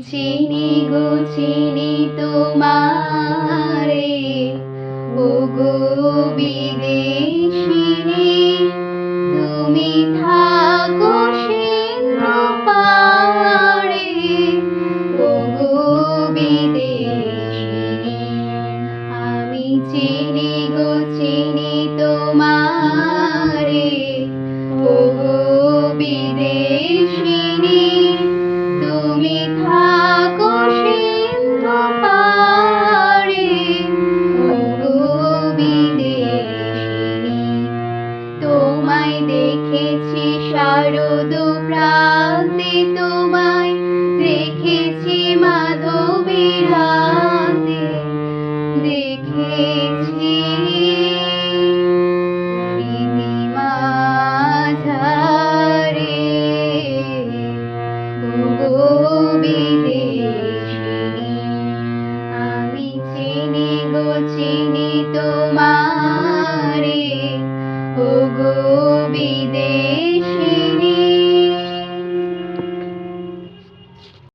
চিনি গো চিনি তোমারে, ওগো বিদেশিনী তুমি থাকো সিন্ধু পাড়ে, ওগো বিদেশিনী আমি চিনি গো চিনি তোমারে, ওগো বিদেশিনী তুমি থাকো সিন্ধু পাড়ে, ওগো বিদেশিনী তোমায় দেখেছি শারদ প্রান্তে, তোমায় দেখেছি মাধবীর রাতে, দেখেছি মাঝারে, ওগো বিদেশিনী আমি চিনি গো চিনি তোমারে, ওগো বিদেশিনী।